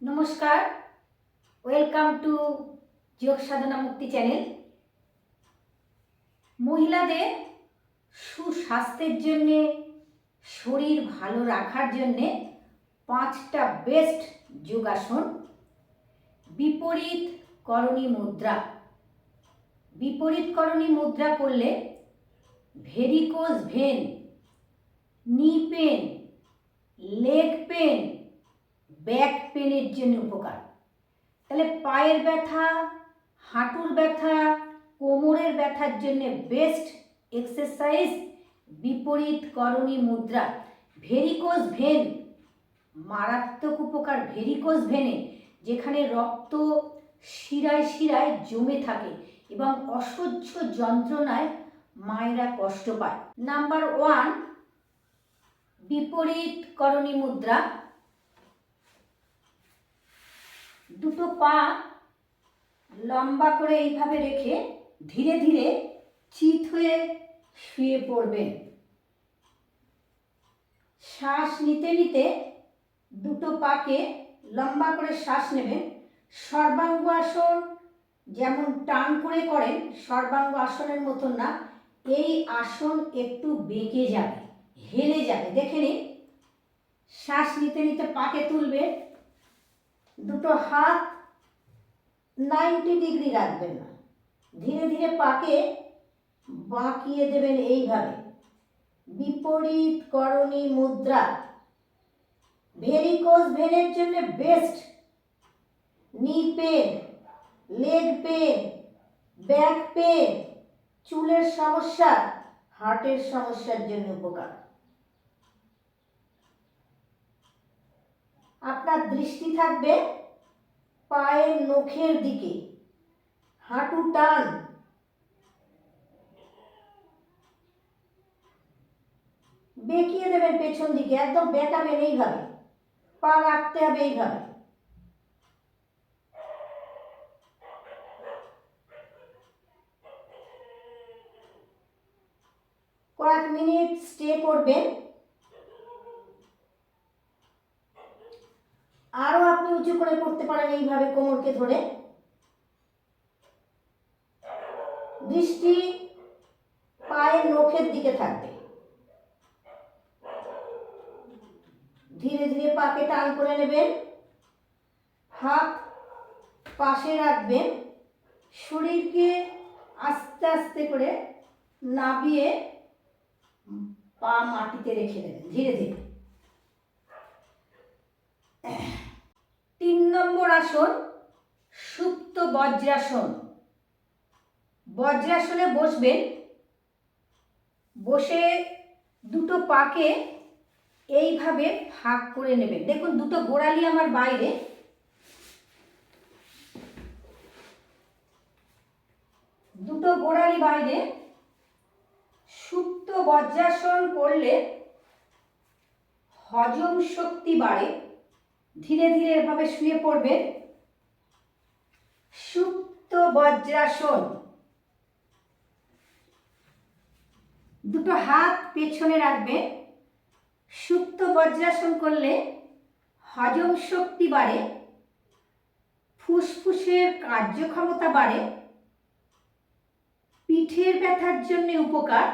নমস্কার, welcome to যোগ সাধনা মুক্তি চ্যানেল। মহিলাদের সুস্বাস্থ্যের জন্যে, শরীর ভালো রাখার জন্যে 5টা বেস্ট যোগাসন। বিপরীত করণী মুদ্রা। বিপরীত করণী মুদ্রা করলে varicose vein, knee pain, leg pain, back পেনের জন্য উপকার। তাহলে পায়ের ব্যথা, হাঁটুর ব্যথা, কোমরের ব্যথার জন্য বেস্ট এক্সারসাইজ বিপরীত করণী মুদ্রা। ভেরিকোজ ভেন মারাত্মক উপকার। ভেরিকোজ ভেনে যেখানে রক্ত শিরায় শিরায় জমে থাকে এবং অসহ্য যন্ত্রণায় মায়েরা কষ্ট পায়। নাম্বার 1 বিপরীত করণী মুদ্রা। দুটো পা লম্বা করে এইভাবে রেখে ধীরে ধীরে চিত হয়ে শুয়ে পড়বেন। শ্বাস নিতে নিতে দুটো পাকে লম্বা করে শ্বাস নেবেন। সর্বাঙ্গ আসন যেমন টান করে করেন, সর্বাঙ্গ আসনের মতন না, এই আসন একটু বেঁকে যাবে, হেলে যাবে। দেখে নিন, শ্বাস নিতে নিতে পাকে তুলবেন, দুটো হাত 90 ডিগ্রি রাখবেন না, ধীরে ধীরে পাকে বাঁকিয়ে দেবেন এইভাবে। বিপরীত করণী মুদ্রা ভেরিকোজ ভেনের জন্য best. Knee pain, leg pain, back pain, চুলের সমস্যা, হার্টের সমস্যার জন্য উপকার। আপনার দৃষ্টি থাকবে পায়ের নখের দিকে, হাঁটু টান, বেঁকিয়ে দেবেন পেছন দিকে, একদম বেঁকাবেন এইভাবে, পা রাখতে হবে এইভাবে। কয়েক মিনিট স্টে করবেন। আরো আপনি উঁচু করে করতে পারেন এইভাবে কোমরকে ধরে। দৃষ্টি পায়ের নখের দিকে থাকবে। ধীরে ধীরে পাকে টান করে নেবেন, হাত পাশে রাখবেন, শরীরকে আস্তে আস্তে করে নাবিয়ে পা মাটিতে রেখে দেবেন ধীরে ধীরে। 3 নম্বর আসন সুপ্ত বজ্রাসন। বজ্রাসনে বসবেন, বসে দুটো পাকে এইভাবে ভাগ করে নেবেন। দেখুন, দুটো গোড়ালি আমার বাইরে, দুটো গোড়ালি বাইরে। সুপ্ত বজ্রাসন করলে হজম শক্তি বাড়ে। ধীরে ধীরে এভাবে শুয়ে পড়বেন। সুপ্ত বজ্রাসন, দুটো হাত পেছনে রাখবেন। সুপ্ত বজ্রাসন করলে হজম শক্তি বাড়ে, ফুসফুসের কার্যক্ষমতা বাড়ে, পিঠের ব্যথার জন্য উপকার,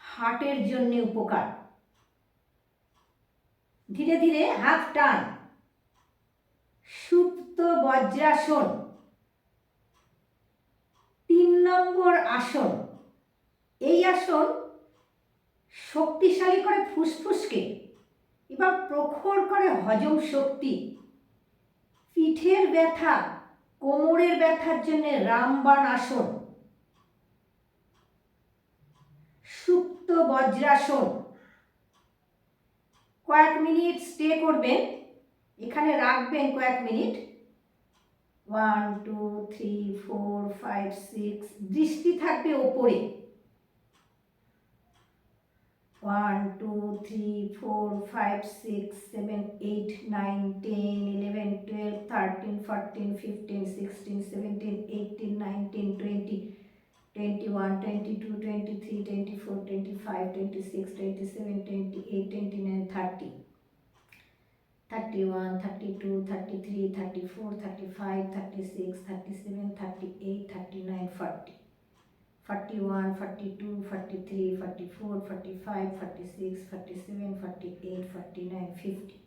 হার্টের জন্য উপকার। ধীরে ধীরে হাত টান। সুপ্ত বজ্রাসন 3 নম্বর আসন। এই আসন শক্তিশালী করে ফুসফুসকে এবং প্রখর করে হজম শক্তি। পিঠের ব্যথা, কোমরের ব্যথার জন্য রামবাণ আসন। সুপ্ত বজ্রাসন কয়েক মিনিট স্টে করবেন, এখানে রাখবেন কয়েক মিনিট। 1 2 3 4 5 6, দৃষ্টি থাকবে ওপরে। 1 2 3 4 5 6 7 8 9 10 11 12 13 14 15 16 17 18 19 20 21 22 23 24 25 26 27 28 29 30। 31, 32, 33, 34, 35, 36, 37, 38, 39, 40. 41, 42, 43, 44, 45, 46, 47, 48, 49, 50.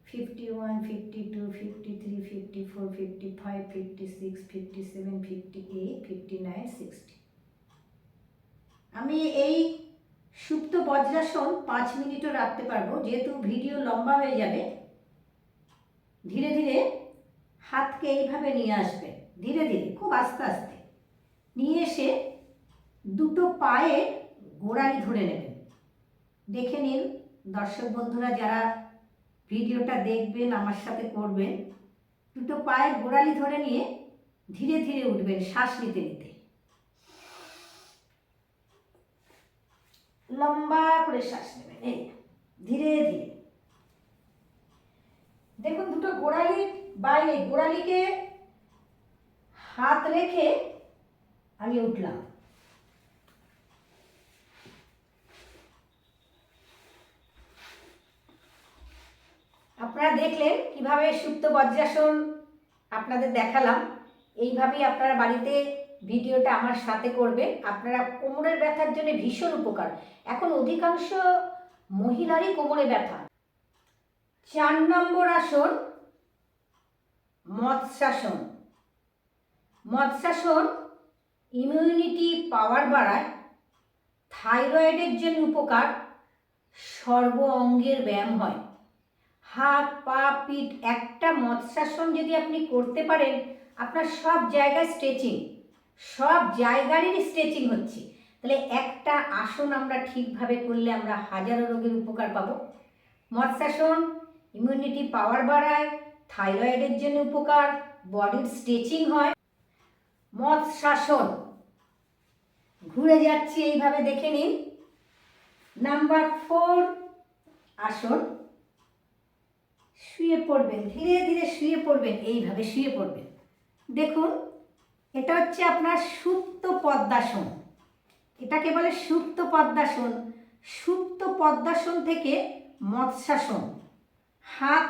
51, 52, 53, 54, 55, 56, 57, 58, 59, 60. আমি এই সুপ্ত বজ্রাসন 5 মিনিটও রাখতে পারবো, যেহেতু ভিডিও লম্বা হয়ে যাবে। ধীরে ধীরে হাতকে এইভাবে নিয়ে আসবে, ধীরে ধীরে, খুব আস্তে আস্তে নিয়ে এসে দুটো পায়ে গোড়ালি ধরে নেবেন। দেখে নিন দর্শক বন্ধুরা, যারা ভিডিওটা দেখবেন আমার সাথে করবেন, দুটো পায়ের গোড়ালি ধরে নিয়ে ধীরে ধীরে উঠবেন, শ্বাস নিতে নিতে, লম্বা করে শ্বাস নেবেন। এই ধীরে ধীরে দেখুন, দুটো গোড়ালির বাইরে, গোড়ালিকে হাত রেখে আমি উঠলাম। আপনারা দেখলেন কিভাবে সুপ্ত বজ্রাসন আপনাদের দেখালাম। এইভাবেই আপনারা বাড়িতে ভিডিওটা আমার সাথে করবেন। আপনারা কোমরের ব্যথার জন্য ভীষণ উপকার। এখন অধিকাংশ মহিলারই কোমরে ব্যথা। 4 নম্বর আসন মৎস্যাসন। মৎস্যাসন ইমিউনিটি পাওয়ার বাড়ায়, থাইরয়েডের জন্য উপকার, সর্ব অঙ্গের ব্যায়াম হয়। হাত পা পিঠ, একটা মৎস্যাসন যদি আপনি করতে পারেন, আপনার সব জায়গায় স্ট্রেচিং, সব জায়গারই স্ট্রেচিং হচ্ছে। তাহলে একটা আসন আমরা ঠিকভাবে করলে আমরা হাজারো রোগের উপকার পাবো। মৎস্যাসন ইমিউনিটি পাওয়ার বাড়ায়, থাইরয়েডের জন্য উপকার, বডির স্ট্রেচিং হয়। মৎস্যাসন ঘুরে যাচ্ছি, এইভাবে দেখে নিন। নাম্বার 4 আসন, শুয়ে পড়বেন, ধীরে ধীরে শুয়ে পড়বেন, এইভাবে শুয়ে পড়বেন। দেখুন, এটা হচ্ছে আপনার সুপ্ত পদ্মাসন। এটাকে বলে সুপ্ত পদ্মাসন। সুপ্ত পদ্মাসন থেকে মৎস্যাসন। হাত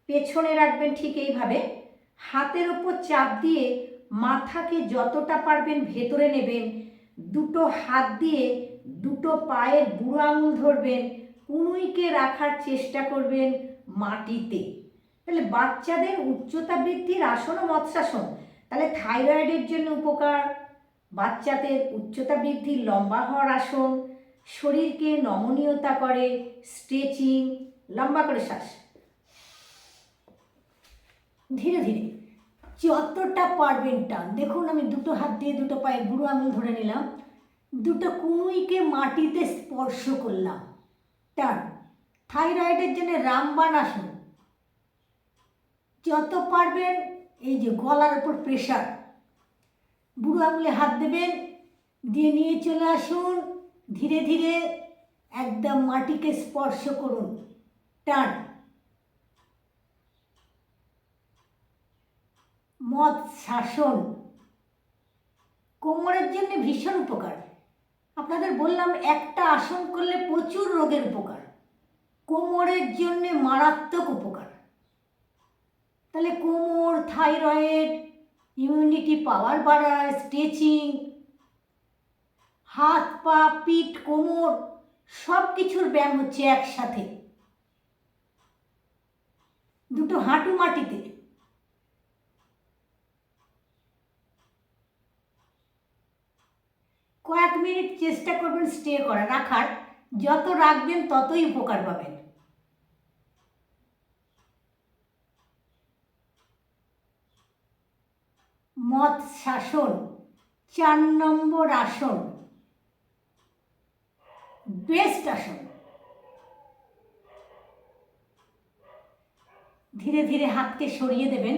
পেছনে রাখবেন ঠিক এইভাবে, হাতের ওপর চাপ দিয়ে মাথাকে যতটা পারবেন ভেতরে নেবেন। দুটো হাত দিয়ে দুটো পায়ের বুড়ো আঙুল ধরবেন, কনুইকে রাখার চেষ্টা করবেন মাটিতে। তাহলে বাচ্চাদের উচ্চতা বৃদ্ধির আসনও মৎস্যাসন। তাহলে থাইরয়েডের জন্য উপকার, বাচ্চাদের উচ্চতা বৃদ্ধির, লম্বা হওয়ার আসন, শরীরকে নমনীয়তা করে, স্ট্রেচিং, লম্বা করে শ্বাস, ধীরে ধীরে যতটা পারবেন টান। দেখুন, আমি দুটো হাত দিয়ে দুটো পায়ের বুড়ো আঙুল ধরে নিলাম, দুটো কনুইকে মাটিতে স্পর্শ করলাম, টান। থাইরয়েডের জন্য রামবাণ আসন। যত পারবেন এই যে গলার উপর প্রেশার, বুড়ো আঙুলে হাত দেবেন, দিয়ে নিয়ে চলে আসুন, ধীরে ধীরে একদম মাটিকে স্পর্শ করুন, টান। মৎস্যাসন কোমরের জন্য ভীষণ উপকার। আপনাদের বললাম একটা আসন করলে প্রচুর রোগের উপকার, কোমরের জন্য মারাত্মক উপকার। তাহলে কোমর, থাইরয়েড, ইমিউনিটি পাওয়ার বাড়ায়, স্ট্রেচিং, হাত পা পিঠ কোমর সব কিছুর ব্যায়াম হচ্ছে একসাথে। দুটো হাঁটু মাটিতে, কয়েক মিনিট চেষ্টা করবেন স্টে করা, রাখার। যত রাখবেন ততই উপকার পাবেন। মৎস্যাসন 4 নম্বর আসন, বেস্ট আসন। ধীরে ধীরে হাতকে সরিয়ে দেবেন,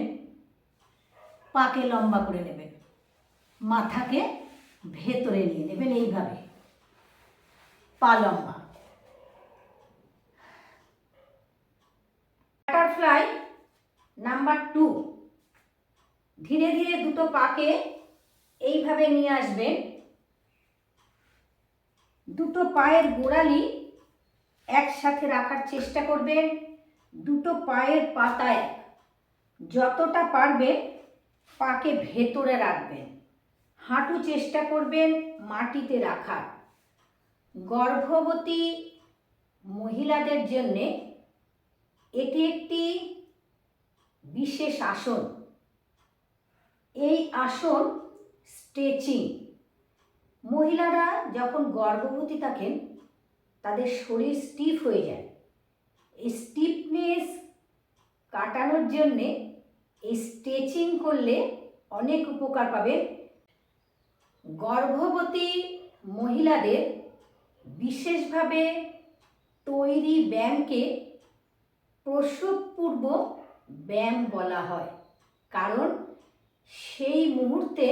পাকে লম্বা করে নেবেন, মাথাকে ভেতরে নিয়ে নেবেন, এইভাবে পা লম্বা। বাটারফ্লাই নাম্বার 2, ধীরে ধীরে দুটো পাকে এইভাবে নিয়ে আসবেন, দুটো পায়ের গোড়ালি একসাথে রাখার চেষ্টা করবেন, দুটো পায়ের পাতায় যতটা পারবে পাকে ভেতরে রাখবেন, হাঁটু চেষ্টা করবেন মাটিতে রাখার। গর্ভবতী মহিলাদের জন্যে এটি একটি বিশেষ আসন। এই আসন স্ট্রেচিং। মহিলারা যখন গর্ভবতী থাকেন তাদের শরীর স্টিফ হয়ে যায়। এই স্টিফনেস কাটানোর জন্যে এই স্ট্রেচিং করলে অনেক উপকার পাবে। গর্ভবতী মহিলাদের বিশেষভাবে তৈরি ব্যায়ামকে প্রসবপূর্ব ব্যায়াম বলা হয়, কারণ সেই মুহূর্তে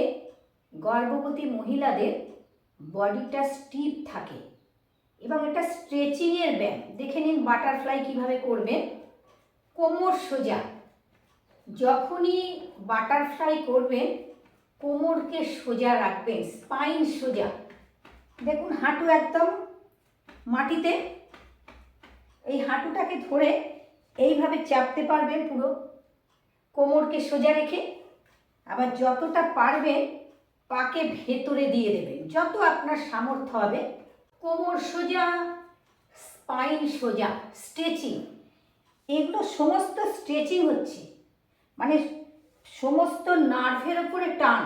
গর্ভবতী মহিলাদের বডিটা স্টিফ থাকে এবং এটা স্ট্রেচিংয়ের ব্যায়াম। দেখে নিন বাটারফ্লাই কিভাবে করবেন। কোমর সোজা। যখনই বাটারফ্লাই করবেন কোমরকে সোজা রাখবেন, স্পাইন সোজা। দেখুন হাঁটু একদম মাটিতে। এই হাঁটুটাকে ধরে এইভাবে চাপতে পারবেন পুরো, কোমরকে সোজা রেখে। আবার যতটা পারবেন পাকে ভেতরে দিয়ে দেবেন, যত আপনার সামর্থ্য হবে। কোমর সোজা, স্পাইন সোজা, স্ট্রেচিং। এগুলো সমস্ত স্ট্রেচিং হচ্ছে, মানে সমস্ত নার্ভের উপরে টান।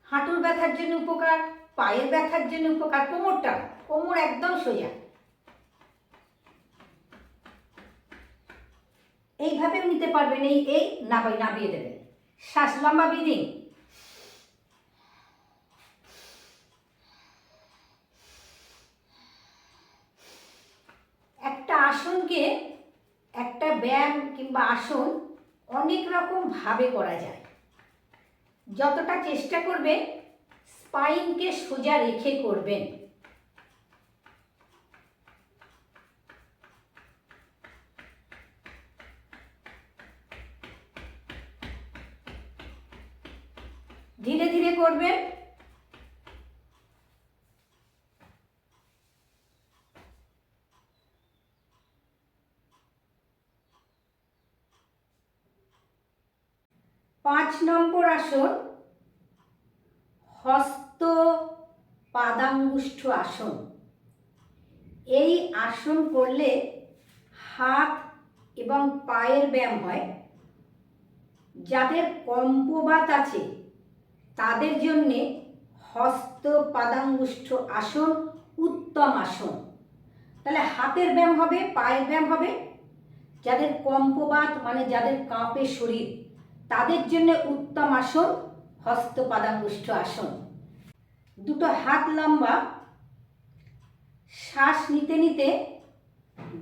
হাঁটুর ব্যথার জন্য উপকার, পায়ের ব্যথার জন্য উপকার। কোমরটা, কোমর একদম সোজা। এইভাবেও নিতে পারবেন, এই নাবিয়ে দেবেন। শ্বাস লম্বা ব্রিদিং। একটা আসনকে, একটা ব্যায়াম কিংবা আসন অনেক রকম ভাবে করা যায়। যতটা চেষ্টা করবেন স্পাইনকে সোজা রেখে করবেন। ধীরে ধীরে করবেন। পাঁচ নম্বর আসন হস্ত পাদাঙ্গুষ্ঠ আসন। এই আসন করলে হাত এবং পায়ের ব্যায়াম হয়। যাদের কম্পবাত আছে তাদের জন্যে হস্ত পাদাঙ্গুষ্ঠ আসন উত্তম আসন। তাহলে হাতের ব্যায়াম হবে, পায়ের ব্যায়াম হবে। যাদের কম্পবাত মানে যাদের কাঁপে শরীর তাদের জন্য উত্তম আসন হস্ত পাদাঙ্গুষ্ঠ আসন। দুটো হাত লম্বা। শ্বাস নিতে নিতে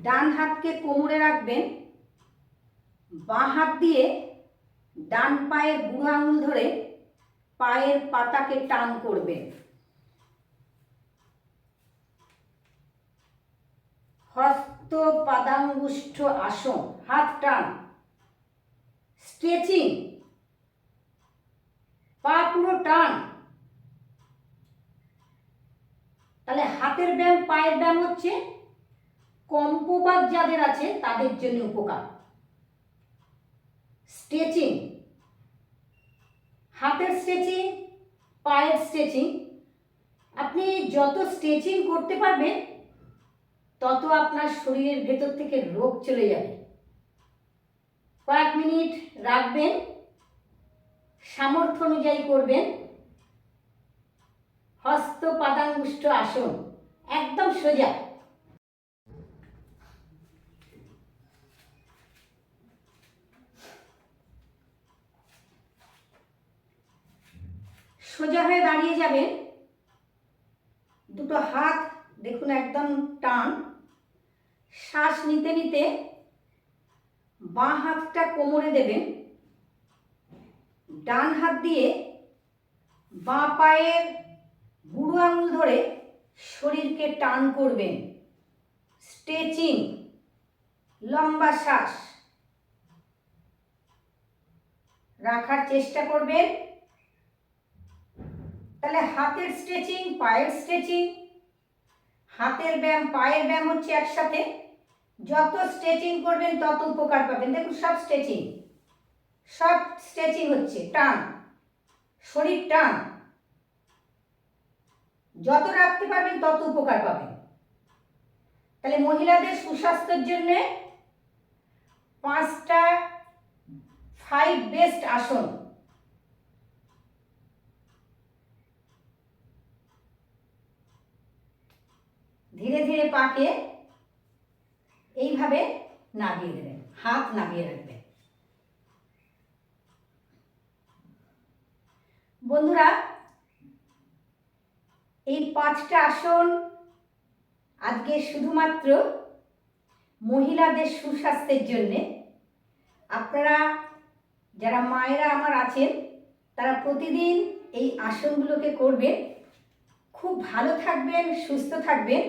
ডান হাতকে কোমরে রাখবেন, বাঁ হাত দিয়ে ডান পায়ের বুড়ো আঙুল ধরে পায়ের পাতাকে টান করবেন। হস্ত পাদাঙ্গুষ্ঠ আসন, হাত টান। স্ট্রেচিং, পা পুরো টান। তাহলে হাতের ব্যায়াম, পায়ের ব্যায়াম হচ্ছে কম্পবাত যাদের আছে তাদের জন্য উপকার। স্ট্রেচিং, হাতের স্ট্রেচিং, পায়ের স্ট্রেচিং। আপনি যত স্ট্রেচিং করতে পারবেন তত আপনার শরীরের ভেতর থেকে রোগ চলে যাবে। কয়েক মিনিট রাখবেন, সামর্থ্য অনুযায়ী করবেন। হস্ত পাদাঙ্গুষ্ঠ আসন একদম সোজা। সোজা হয়ে দাঁড়িয়ে যাবেন। দুটো হাত দেখুন একদম টান। শ্বাস নিতে নিতে বাঁ হাতটা কোমরে দেবেন, ডান হাত দিয়ে বাঁ পায়ের বুড়ো আঙুল ধরে শরীরকে টান করবেন। স্ট্রেচিং, লম্বা শ্বাস রাখার চেষ্টা করবেন। তাহলে হাতের স্ট্রেচিং, পায়ের স্ট্রেচিং, হাতের ব্যায়াম, পায়ের ব্যায়াম হচ্ছে একসাথে। যত স্ট্রেচিং করবেন তত উপকার পাবেন। দেখুন সব স্ট্রেচিং হচ্ছে, টান, শরীর টান, যত রাখতে পারবেন তত উপকার পাবেন। তাহলে মহিলাদের সুস্বাস্থ্যের জন্য 5টা 5 বেস্ট আসন। ধীরে ধীরে পাকে এইভাবে নামিয়ে দেবেন, হাত নামিয়ে রাখবেন। বন্ধুরা, এই 5টা আসন আজকে শুধুমাত্র মহিলাদের সুস্বাস্থ্যের জন্যে। আপনারা যারা মায়েরা আমার আছেন তারা প্রতিদিন এই আসনগুলোকে করবেন, খুব ভালো থাকবেন, সুস্থ থাকবেন।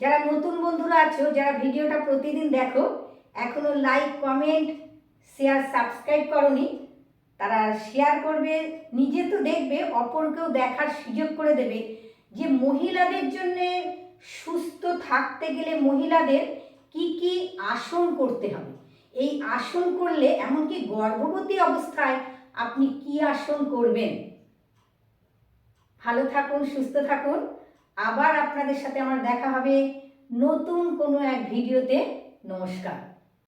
যারা নতুন বন্ধুরা আছো, যারা ভিডিওটা প্রতিদিন দেখো, এখনো লাইক, কমেন্ট, শেয়ার, সাবস্ক্রাইব করনি, তারা শেয়ার করবে, নিজে তো দেখবে, অপরকেও দেখার সুযোগ করে দেবে যে মহিলাদের জন্য সুস্থ থাকতে গেলে মহিলাদের কি কি আসন করতে হবে। এই আসন করলে, এমনকি গর্ভবতী অবস্থায় আপনি কি আসন করবেন। ভালো থাকুন, সুস্থ থাকুন। আবার আপনাদের সাথে আমার দেখা হবে নতুন কোনো এক ভিডিওতে। নমস্কার।